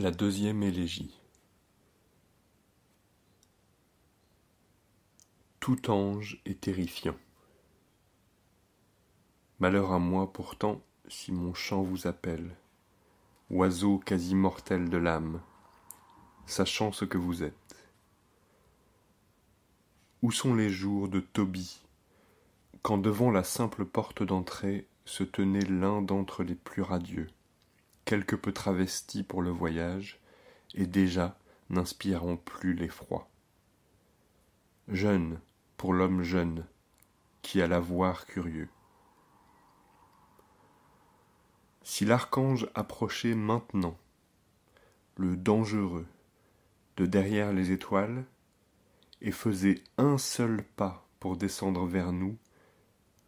La deuxième élégie. Tout ange est terrifiant. Malheur à moi pourtant si mon chant vous appelle, oiseau quasi mortel de l'âme, sachant ce que vous êtes. Où sont les jours de Tobie, quand devant la simple porte d'entrée se tenait l'un d'entre les plus radieux, quelque peu travesti pour le voyage, et déjà n'inspirant plus l'effroi. Jeune, pour l'homme jeune, qui a la voir curieux. Si l'archange approchait maintenant, le dangereux, de derrière les étoiles, et faisait un seul pas pour descendre vers nous,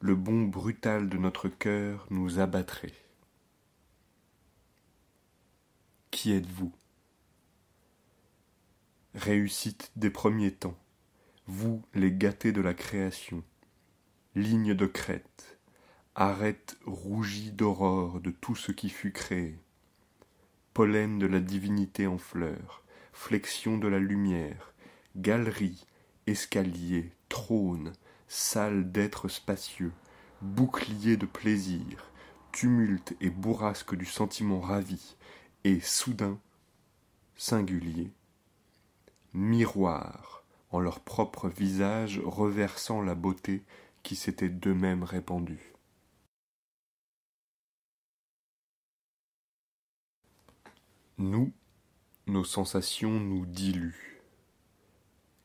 le bond brutal de notre cœur nous abattrait. Qui êtes-vous? Réussite des premiers temps, vous les gâtés de la création, ligne de crête, arête rougie d'aurore de tout ce qui fut créé, pollen de la divinité en fleurs, flexion de la lumière, galerie, escalier, trône, salle d'êtres spacieux, bouclier de plaisir, tumulte et bourrasque du sentiment ravi, et soudain, singulier, miroir en leur propre visage reversant la beauté qui s'était d'eux-mêmes répandue. Nous, nos sensations nous diluent,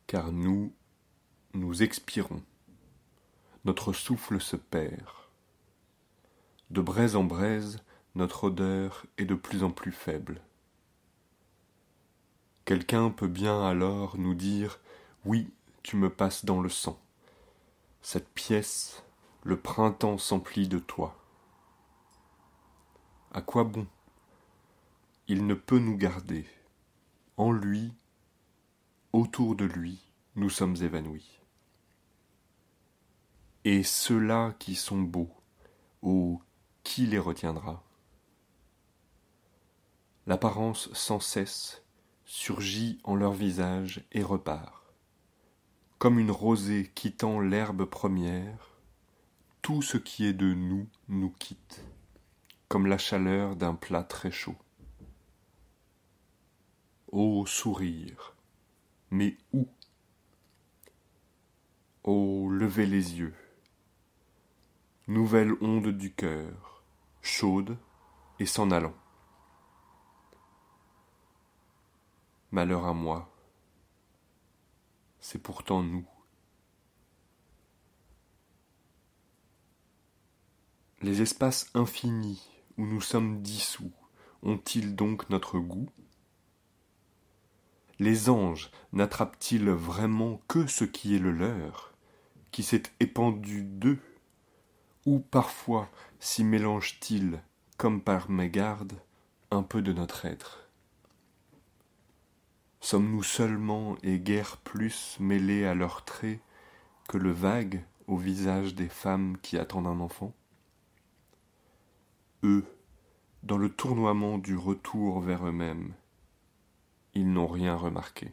car nous expirons, notre souffle se perd. De braise en braise, notre odeur est de plus en plus faible. Quelqu'un peut bien alors nous dire « Oui, tu me passes dans le sang. Cette pièce, le printemps s'emplit de toi. » À quoi bon? Il ne peut nous garder. En lui, autour de lui, nous sommes évanouis. Et ceux-là qui sont beaux, oh, qui les retiendra? L'apparence sans cesse surgit en leur visage et repart. Comme une rosée quittant l'herbe première, tout ce qui est de nous nous quitte, comme la chaleur d'un plat très chaud. Ô sourire, mais où? Ô levez les yeux. Nouvelle onde du cœur, chaude et s'en allant. Malheur à moi, c'est pourtant nous. Les espaces infinis où nous sommes dissous ont-ils donc notre goût? Les anges n'attrapent-ils vraiment que ce qui est le leur, qui s'est épandu d'eux? Ou parfois s'y mélange-t-il, comme par mégarde, un peu de notre être? Sommes-nous seulement et guère plus mêlés à leurs traits que le vague au visage des femmes qui attendent un enfant? Eux, dans le tournoiement du retour vers eux-mêmes, ils n'ont rien remarqué.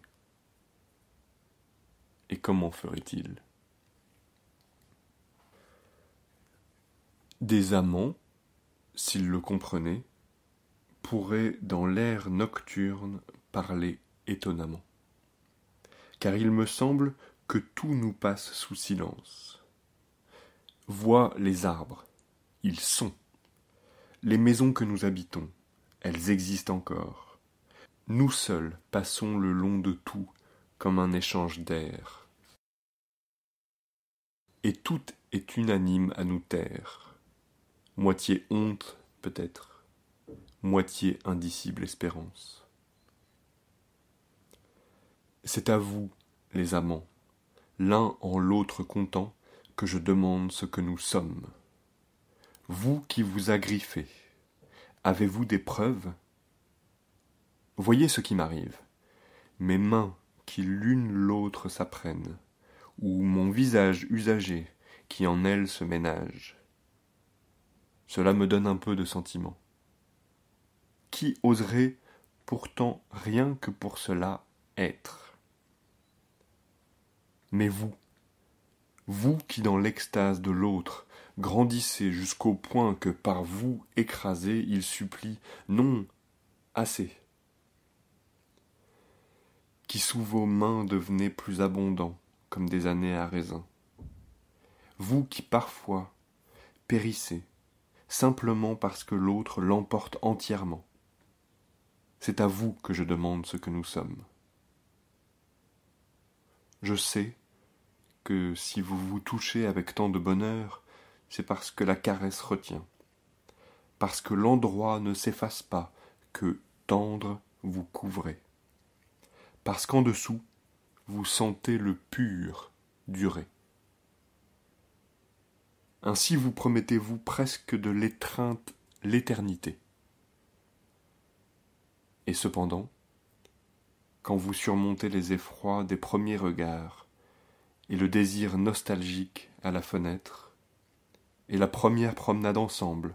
Et comment feraient-ils? Des amants, s'ils le comprenaient, pourraient dans l'air nocturne parler étonnamment. Car il me semble que tout nous passe sous silence. Vois les arbres, ils sont. Les maisons que nous habitons, elles existent encore. Nous seuls passons le long de tout comme un échange d'air. Et tout est unanime à nous taire. Moitié honte, peut-être, moitié indicible espérance. C'est à vous, les amants, l'un en l'autre content, que je demande ce que nous sommes. Vous qui vous agriffez, avez-vous des preuves? Voyez ce qui m'arrive. Mes mains qui l'une l'autre s'apprennent, ou mon visage usagé qui en elles se ménage. Cela me donne un peu de sentiment. Qui oserait pourtant rien que pour cela être. Mais vous qui dans l'extase de l'autre grandissez jusqu'au point que par vous écrasé il supplie non, assez, qui sous vos mains devenez plus abondants comme des années à raisin, vous qui parfois périssez simplement parce que l'autre l'emporte entièrement, c'est à vous que je demande ce que nous sommes. Je sais que si vous vous touchez avec tant de bonheur, c'est parce que la caresse retient, parce que l'endroit ne s'efface pas, que tendre vous couvrez, parce qu'en dessous, vous sentez le pur durer. Ainsi vous promettez-vous presque de l'étreinte l'éternité. Et cependant, quand vous surmontez les effrois des premiers regards, et le désir nostalgique à la fenêtre, et la première promenade ensemble,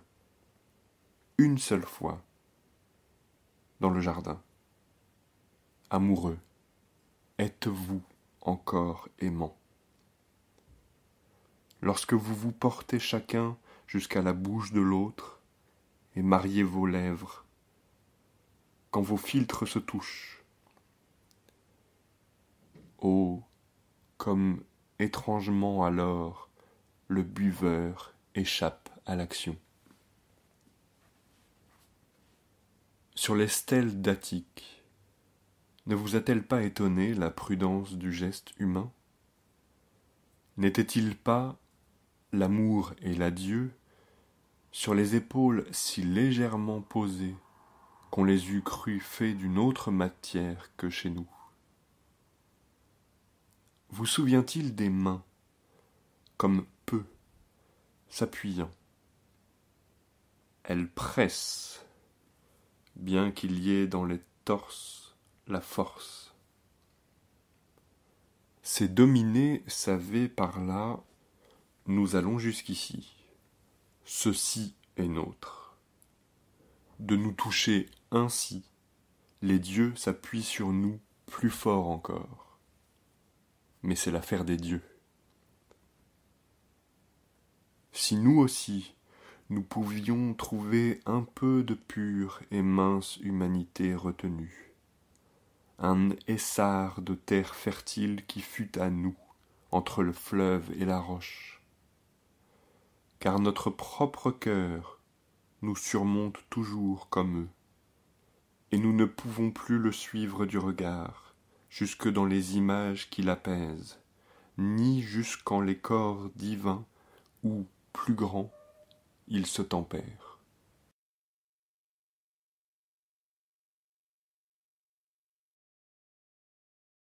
une seule fois, dans le jardin, amoureux, êtes-vous encore aimant? Lorsque vous vous portez chacun jusqu'à la bouche de l'autre, et mariez vos lèvres, quand vos philtres se touchent, oh, comme étrangement alors le buveur échappe à l'action. Sur les stèles d'Attique, ne vous a-t-elle pas étonné la prudence du geste humain? N'était-il pas l'amour et l'adieu sur les épaules si légèrement posées qu'on les eût crus faits d'une autre matière que chez nous? Vous souvient-il des mains, comme peu, s'appuyant? Elles pressent, bien qu'il y ait dans les torses la force. Ces dominés savaient par là, nous allons jusqu'ici, ceci est nôtre. De nous toucher ainsi, les dieux s'appuient sur nous plus fort encore. Mais c'est l'affaire des dieux. Si nous aussi, nous pouvions trouver un peu de pure et mince humanité retenue, un essart de terre fertile qui fût à nous, entre le fleuve et la roche, car notre propre cœur nous surmonte toujours comme eux, et nous ne pouvons plus le suivre du regard, jusque dans les images qui l'apaisent, ni jusqu'en les corps divins où, plus grands, ils se tempèrent.